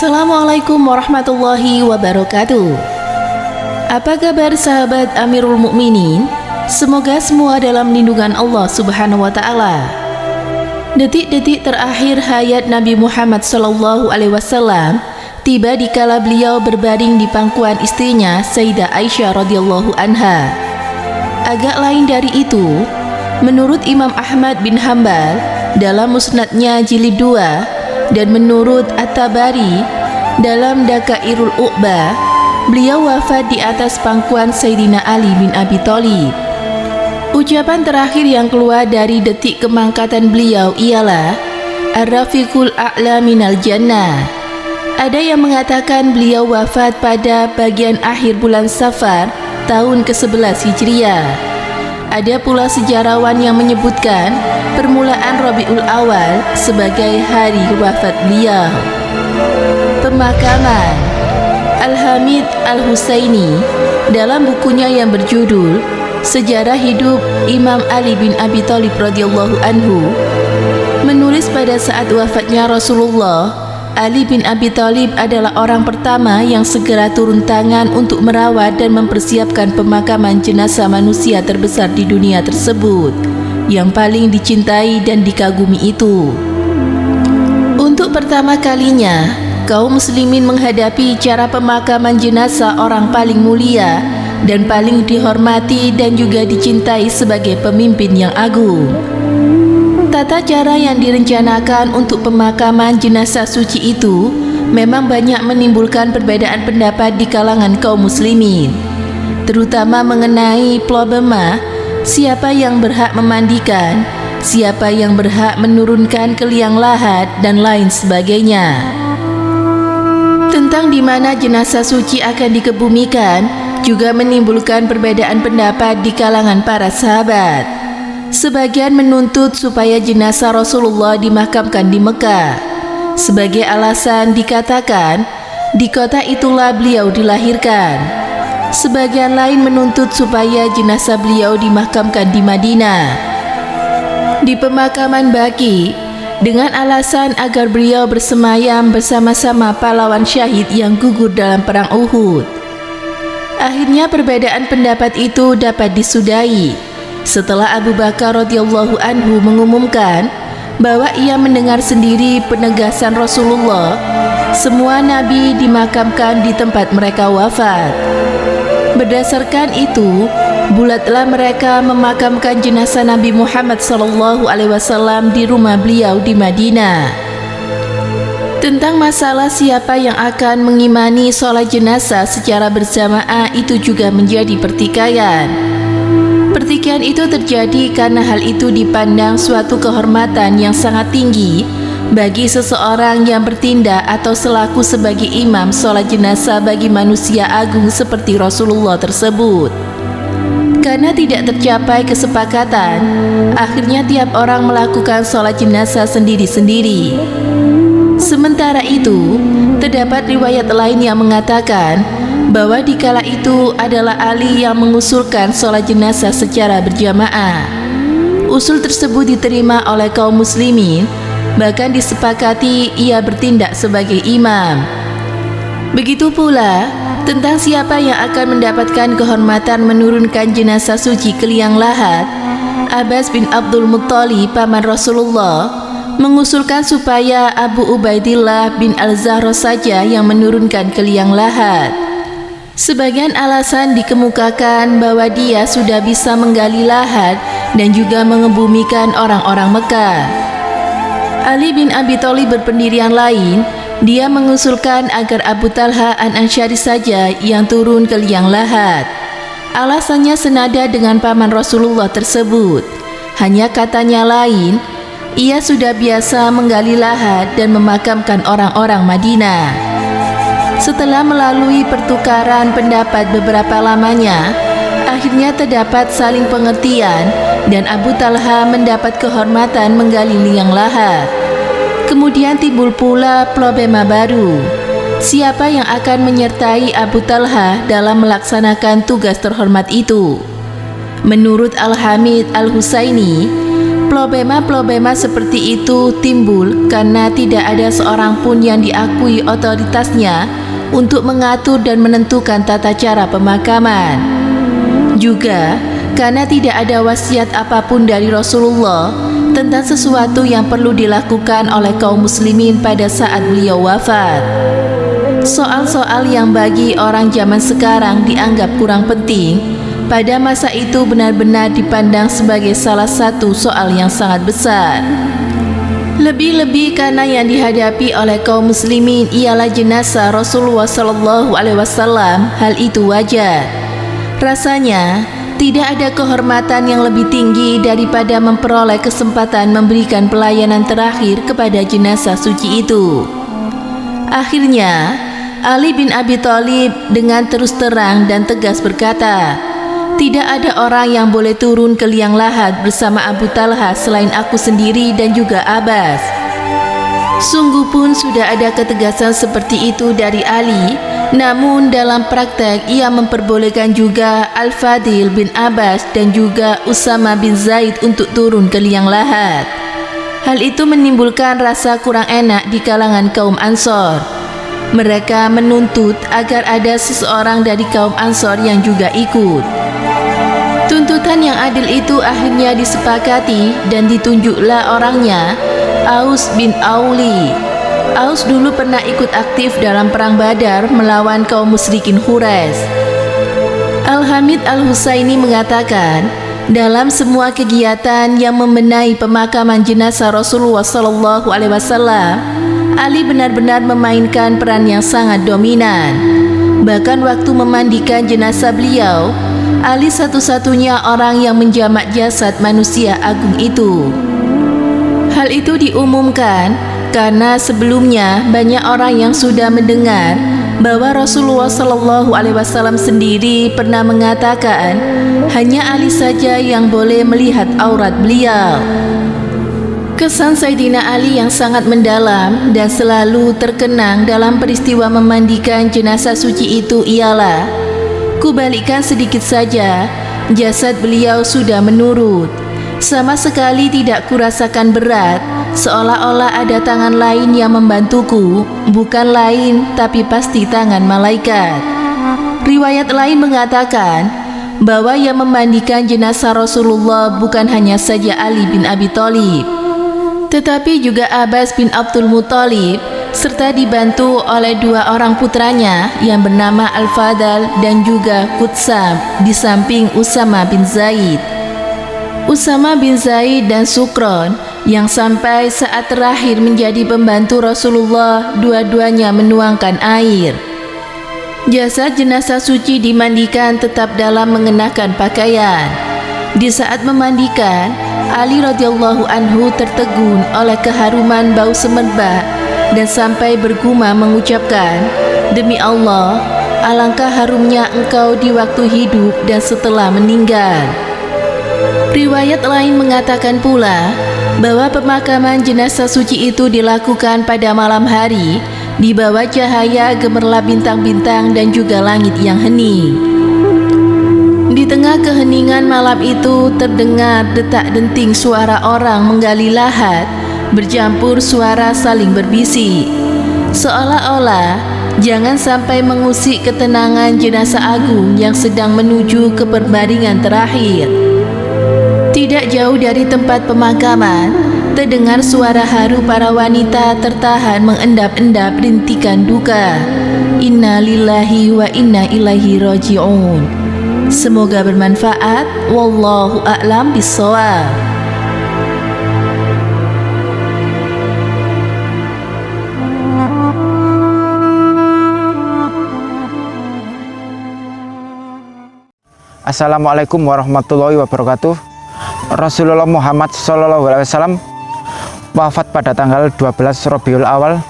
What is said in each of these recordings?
Assalamualaikum warahmatullahi wabarakatuh. Apa kabar sahabat Amirul Mukminin? Semoga semua dalam lindungan Allah Subhanahu wa taala. Detik-detik terakhir hayat Nabi Muhammad SAW tiba dikala beliau berbaring di pangkuan istrinya Sayyidah Aisyah radhiyallahu anha. Agak lain dari itu, menurut Imam Ahmad bin Hanbal dalam Musnadnya jilid 2 dan menurut At-Tabari dalam Dakairul Uqbah, beliau wafat di atas pangkuan Sayyidina Ali bin Abi Thalib. Ucapan terakhir yang keluar dari detik kemangkatan beliau ialah Ar-Rafiqul A'la minal Jannah. Ada yang mengatakan beliau wafat pada bagian akhir bulan Safar tahun ke-11 Hijriah. Ada pula sejarawan yang menyebutkan permulaan Rabiul Awal sebagai hari wafat beliau. Pemakaman Al-Hamid Al-Husaini dalam bukunya yang berjudul Sejarah Hidup Imam Ali bin Abi Thalib radhiyallahu anhu menulis pada saat wafatnya Rasulullah, Ali bin Abi Thalib adalah orang pertama yang segera turun tangan untuk merawat dan mempersiapkan pemakaman jenazah manusia terbesar di dunia tersebut, yang paling dicintai dan dikagumi itu. Untuk pertama kalinya, kaum muslimin menghadapi cara pemakaman jenazah orang paling mulia dan paling dihormati dan juga dicintai sebagai pemimpin yang agung. Tata cara yang direncanakan untuk pemakaman jenazah suci itu memang banyak menimbulkan perbedaan pendapat di kalangan kaum muslimin, terutama mengenai problema siapa yang berhak memandikan, siapa yang berhak menurunkan ke liang lahat, dan lain sebagainya. Tentang di mana jenazah suci akan dikebumikan juga menimbulkan perbedaan pendapat di kalangan para sahabat. Sebagian menuntut supaya jenazah Rasulullah dimakamkan di Mekah. Sebagai alasan dikatakan, di kota itulah beliau dilahirkan. Sebagian lain menuntut supaya jenazah beliau dimakamkan di Madinah, di pemakaman Baqi, dengan alasan agar beliau bersemayam bersama-sama pahlawan syahid yang gugur dalam perang Uhud. Akhirnya perbedaan pendapat itu dapat disudahi setelah Abu Bakar radhiyallahu anhu mengumumkan bahwa ia mendengar sendiri penegasan Rasulullah, semua nabi dimakamkan di tempat mereka wafat. Berdasarkan itu, bulatlah mereka memakamkan jenazah Nabi Muhammad SAW di rumah beliau di Madinah. Tentang masalah siapa yang akan mengimani sholat jenazah secara berjamaah itu juga menjadi pertikaian. Pertikaian itu terjadi karena hal itu dipandang suatu kehormatan yang sangat tinggi bagi seseorang yang bertindak atau selaku sebagai imam sholat jenazah bagi manusia agung seperti Rasulullah tersebut. Karena tidak tercapai kesepakatan, akhirnya tiap orang melakukan sholat jenazah sendiri-sendiri. Sementara itu, terdapat riwayat lain yang mengatakan bahwa dikala itu adalah Ali yang mengusulkan sholat jenazah secara berjamaah. Usul tersebut diterima oleh kaum muslimin, bahkan disepakati ia bertindak sebagai imam. Begitu pula tentang siapa yang akan mendapatkan kehormatan menurunkan jenazah suci ke liang lahat. Abbas bin Abdul Muttalib, paman Rasulullah, mengusulkan supaya Abu Ubaidillah bin Al-Zahra saja yang menurunkan ke liang lahat. Sebagian alasan dikemukakan bahwa dia sudah bisa menggali lahat dan juga mengebumikan orang-orang Mekah. Ali bin Abi Thalib berpendirian lain, dia mengusulkan agar Abu Talha An-Ansyari saja yang turun ke liang lahat. Alasannya senada dengan paman Rasulullah tersebut, hanya katanya lain, ia sudah biasa menggali lahat dan memakamkan orang-orang Madinah. Setelah melalui pertukaran pendapat beberapa lamanya, akhirnya terdapat saling pengertian dan Abu Talha mendapat kehormatan menggali liang lahat. Kemudian timbul pula problema baru. Siapa yang akan menyertai Abu Talha dalam melaksanakan tugas terhormat itu? Menurut Al-Hamid Al-Husaini, Problema-problema seperti itu timbul karena tidak ada seorang pun yang diakui otoritasnya untuk mengatur dan menentukan tata cara pemakaman. Juga karena tidak ada wasiat apapun dari Rasulullah tentang sesuatu yang perlu dilakukan oleh kaum muslimin pada saat beliau wafat. Soal-soal yang bagi orang zaman sekarang dianggap kurang penting, pada masa itu benar-benar dipandang sebagai salah satu soal yang sangat besar. Lebih-lebih karena yang dihadapi oleh kaum muslimin ialah jenazah Rasulullah SAW, hal itu wajar. Rasanya tidak ada kehormatan yang lebih tinggi daripada memperoleh kesempatan memberikan pelayanan terakhir kepada jenazah suci itu. Akhirnya, Ali bin Abi Thalib dengan terus terang dan tegas berkata, "Tidak ada orang yang boleh turun ke liang lahat bersama Abu Talha selain aku sendiri dan juga Abbas." Sungguh pun sudah ada ketegasan seperti itu dari Ali, namun dalam praktek ia memperbolehkan juga Al-Fadil bin Abbas dan juga Usama bin Zaid untuk turun ke liang lahat. Hal itu menimbulkan rasa kurang enak di kalangan kaum Ansor. Mereka menuntut agar ada seseorang dari kaum Ansor yang juga ikut. Tuntutan yang adil itu akhirnya disepakati dan ditunjuklah orangnya, Aus bin Auli. Aus dulu pernah ikut aktif dalam perang Badar melawan kaum musyrikin Quraisy. Al-Hamid Al-Husaini mengatakan, dalam semua kegiatan yang membenahi pemakaman jenazah Rasulullah SAW, Ali benar-benar memainkan peran yang sangat dominan. Bahkan waktu memandikan jenazah beliau, Ali satu-satunya orang yang menjamak jasad manusia agung itu. Hal itu diumumkan karena sebelumnya banyak orang yang sudah mendengar bahwa Rasulullah SAW sendiri pernah mengatakan hanya Ali saja yang boleh melihat aurat beliau. Kesan Sayyidina Ali yang sangat mendalam dan selalu terkenang dalam peristiwa memandikan jenazah suci itu ialah, kubalikkan sedikit saja, jasad beliau sudah menurut. Sama sekali tidak kurasakan berat, seolah-olah ada tangan lain yang membantuku, bukan lain tapi pasti tangan malaikat. Riwayat lain mengatakan bahwa yang memandikan jenazah Rasulullah bukan hanya saja Ali bin Abi Thalib, tetapi juga Abbas bin Abdul Muthalib, serta dibantu oleh dua orang putranya yang bernama Al-Fadl dan juga Qutsam, di samping Usama bin Zaid. Usama bin Zaid dan Sukron yang sampai saat terakhir menjadi pembantu Rasulullah, dua-duanya menuangkan air. Jasad jenazah suci dimandikan tetap dalam mengenakan pakaian. Di saat memandikan, Ali radhiyallahu anhu tertegun oleh keharuman bau semerbak dan sampai bergumam mengucapkan, "Demi Allah, alangkah harumnya engkau di waktu hidup dan setelah meninggal." Riwayat lain mengatakan pula bahwa pemakaman jenazah suci itu dilakukan pada malam hari di bawah cahaya gemerlap bintang-bintang dan juga langit yang hening. Di tengah keheningan malam itu terdengar detak-denting suara orang menggali lahat, bercampur suara saling berbisik, seolah-olah jangan sampai mengusik ketenangan jenazah agung yang sedang menuju ke perbaringan terakhir. Tidak jauh dari tempat pemakaman, terdengar suara haru para wanita tertahan mengendap-endap rintikan duka. Inna lillahi wa inna ilaihi raji'un. Semoga bermanfaat. Wallahu a'lam bishawab. Assalamualaikum warahmatullahi wabarakatuh. Rasulullah Muhammad SAW wafat pada tanggal 12 Rabiul Awal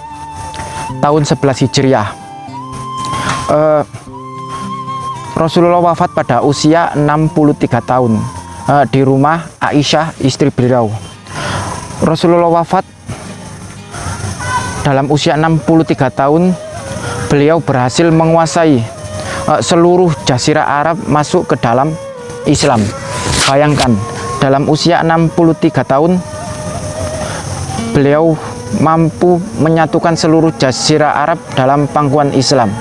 tahun 11 Hijriah. Rasulullah wafat pada usia 63 tahun di rumah Aisyah, istri beliau. Rasulullah wafat dalam usia 63 tahun. Beliau berhasil menguasai seluruh jazirah Arab masuk ke dalam Islam. Bayangkan, dalam usia 63 tahun beliau mampu menyatukan seluruh jazirah Arab dalam pangkuan Islam.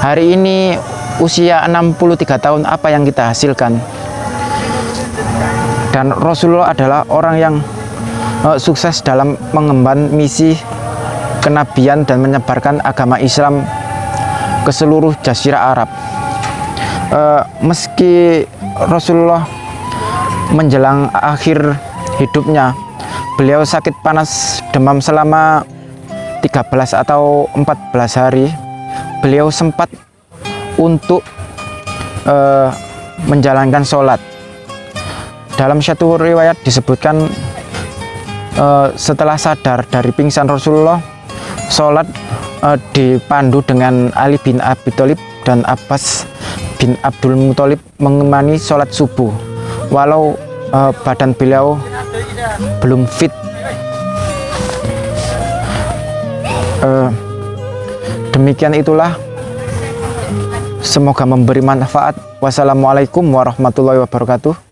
Hari ini usia 63 tahun, apa yang kita hasilkan? Dan Rasulullah adalah orang yang sukses dalam mengemban misi kenabian dan menyebarkan agama Islam ke seluruh jazirah Arab. Meski Rasulullah menjelang akhir hidupnya, beliau sakit panas demam selama 13 atau 14 hari. Beliau sempat untuk menjalankan sholat. Dalam satu riwayat disebutkan setelah sadar dari pingsan Rasulullah, sholat dipandu dengan Ali bin Abi Thalib dan Abbas bin Abdul Muthalib mengimani sholat subuh. Walau badan beliau belum fit. Demikian itulah, semoga memberi manfaat. Wassalamualaikum warahmatullahi wabarakatuh.